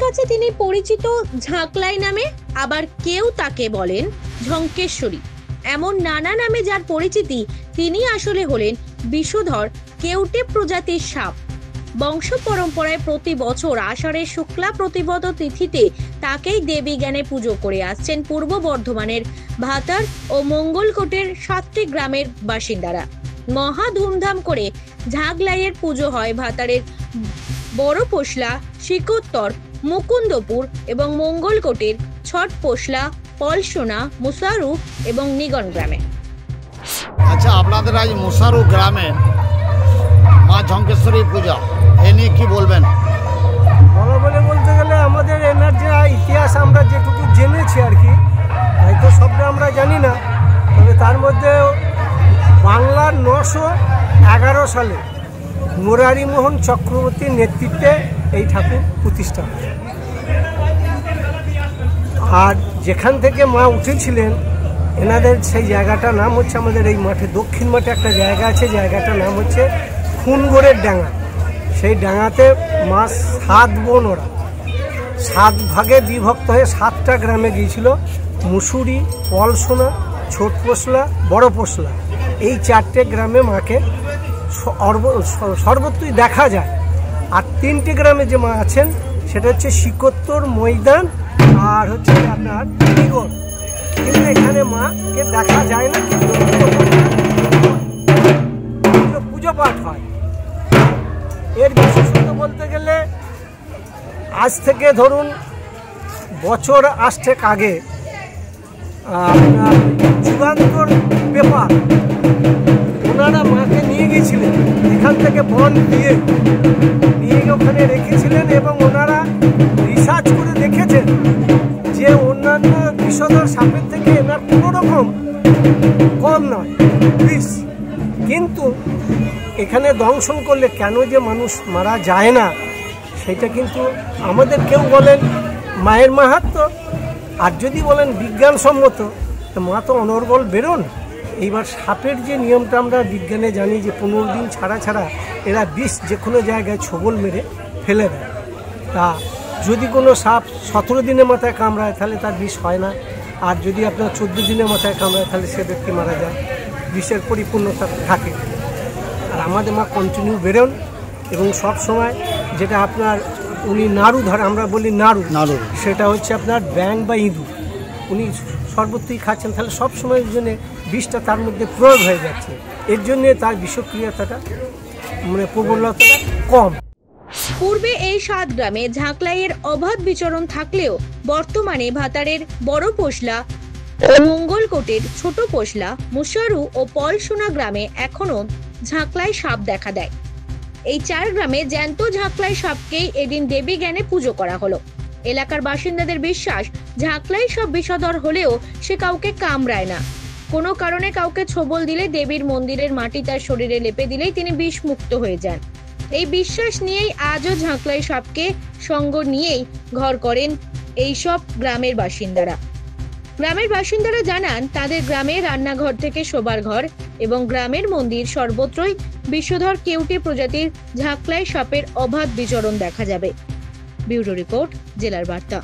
কাছে তিনি পরিচিত ঝাঁকলাই নামে, আবার কেউ তাকে বলেন ঝঙ্কেশ্বরী। এমন নানা নামে যার পরিচিতি, তিনি আসলে হলেন বিষধর কেউটে প্রজাতির সাপ। বংশ পরম্পরায় প্রতি বছর আষাঢ়ের শুক্লা প্রতিপদ তিথিতে তাকেই দেবী জ্ঞানে পুজো করে আসছেন পূর্ব বর্ধমানের ভাতার ও মঙ্গলকোটের 7টি গ্রামের বাসিন্দারা। মহা ধুমধাম করে ঝাঁকলাইয়ের পুজো হয় ভাতারের বড় পোশলা, শিকোত্তর, মুকুন্দপুর এবং মঙ্গলকোটের ছট পোশলা, পলসোনা, মুসারু এবং নিগন গ্রামে। আচ্ছা, আপনাদের আজ মুসারু গ্রামে মা ঝঙ্কেশ্বরী পূজা, এ নিয়ে কি বলবেন? বলতে গেলে আমাদের এনার যে ইতিহাস আমরা যেটুকু জেনেছি আর কি, হয়তো সবটা আমরা জানি না, তবে তার মধ্যে বাংলার 911 সালে মুরারিমোহন চক্রবর্তীর নেতৃত্বে এই ঠাকুর প্রতিষ্ঠা হয়। আর যেখান থেকে মা উঠেছিলেন এনাদের সেই জায়গাটার নাম হচ্ছে, আমাদের এই মাঠে দক্ষিণ মাঠে একটা জায়গা আছে, জায়গাটার নাম হচ্ছে খুনগড়ের ডাঙ্গা। সেই ডাঙ্গাতে মা 7 বোন, ওরা 7 ভাগে বিভক্ত হয়ে 7টা গ্রামে গিয়েছিল। মুসুরি, পলসোনা, ছোট পোশলা, বড় পোশলা, এই 4টে গ্রামে মাকে সর্বত্রই দেখা যায়। আর 3টে গ্রামে যে মা আছেন সেটা হচ্ছে শিকোত্তর, ময়দান আর হচ্ছে আপনার নিগর। কিন্তু এখানে মাকে দেখা যায় না, কিন্তু পুজো পাঠ হয়। এর বিশেষত বলতে গেলে আজ থেকে ধরুন বছর 8 আগে আপনার যুগান্তর পেপার ওনারা মাকে নিয়ে গিয়েছিলেন, এখান থেকে বন দিয়ে নিয়ে ওখানে রেখেছিলেন এবং ওনারা রিসার্চ করে দেখেছেন যে অন্যান্য বিষধর সাপের থেকে এনার কোনো রকম কম নয়, বিষ। কিন্তু এখানে দংশন করলে কেন যে মানুষ মারা যায় না, সেটা কিন্তু আমাদের কেউ বলেন মায়ের মাহাত্ম্য, আর যদি বলেন বিজ্ঞানসম্মত, তো মা তো অনর্গল বেরোন। এইবার সাপের যে নিয়মটা আমরা বিজ্ঞানে জানি যে 15 দিন ছাড়া ছাড়া এরা বিষ যে কোনো জায়গায় ছোবল মেরে ফেলে দেয়। তা যদি কোনো সাপ 17 দিনের মাথায় কামড়ায় তাহলে তার বিষ হয় না, আর যদি আপনার 14 দিনের মাথায় কামড়ায় তাহলে সে ব্যক্তি মারা যায়, বিষের পরিপূর্ণতা থাকে। আর আমাদের মা কন্টিনিউ বেরোন এবং সব সময় যেটা আপনার উনি নাড়ু ধরে, আমরা বলি নাড়ু, সেটা হচ্ছে আপনার ব্যাং বা ইঁদুর, উনি সর্বত্রই খাচ্ছেন, তাহলে সব সময়ের জন্য বিষটা তার মধ্যে প্রয়োগ হয়ে যাচ্ছে। এর জন্য তার বিষক্রিয়াটা প্রবলতাটা কম। পূর্বে এই 7 গ্রামে ঝাঁকলাইয়ের অবাধ বিচরণ থাকলেও বর্তমানে ভাতারের বড় পোশলা ও মঙ্গলকোটের ছোট পোশলা, মুসারু ও পলসোনা গ্রামে এখনো ঝাঁকলাই সাপ দেখা দেয়। এই 4 গ্রামে জ্যান্ত ঝাঁকলাই সাপকেই এদিন দেবী জ্ঞানে পুজো করা হলো। এলাকার বাসিন্দাদের বিশ্বাস, ঝাঁকলাই সাপ বিষধর হলেও সে কাউকে কামড়ায় না। কোনো কারণে কাউকে ছোবল দিলে দেবীর মন্দিরের মাটি তার শরীরে লেপে দিলেই তিনি বিষমুক্ত হয়ে যান। এই বিশ্বাস নিয়েই আজও ঝাঁকলাই সাপকে সঙ্গ নিয়েই ঘর করেন এইসব গ্রামের বাসিন্দারা। গ্রামের বাসিন্দারা জানান, তাদের গ্রামে রান্নাঘর থেকে শোবার ঘর এবং গ্রামের মন্দির সর্বত্রই বিষধর কেউটে প্রজাতির ঝাঁকলাই সাপের অবাধ বিচরণ দেখা যাবে। ব্যুরো রিপোর্ট, জেলার বার্তা।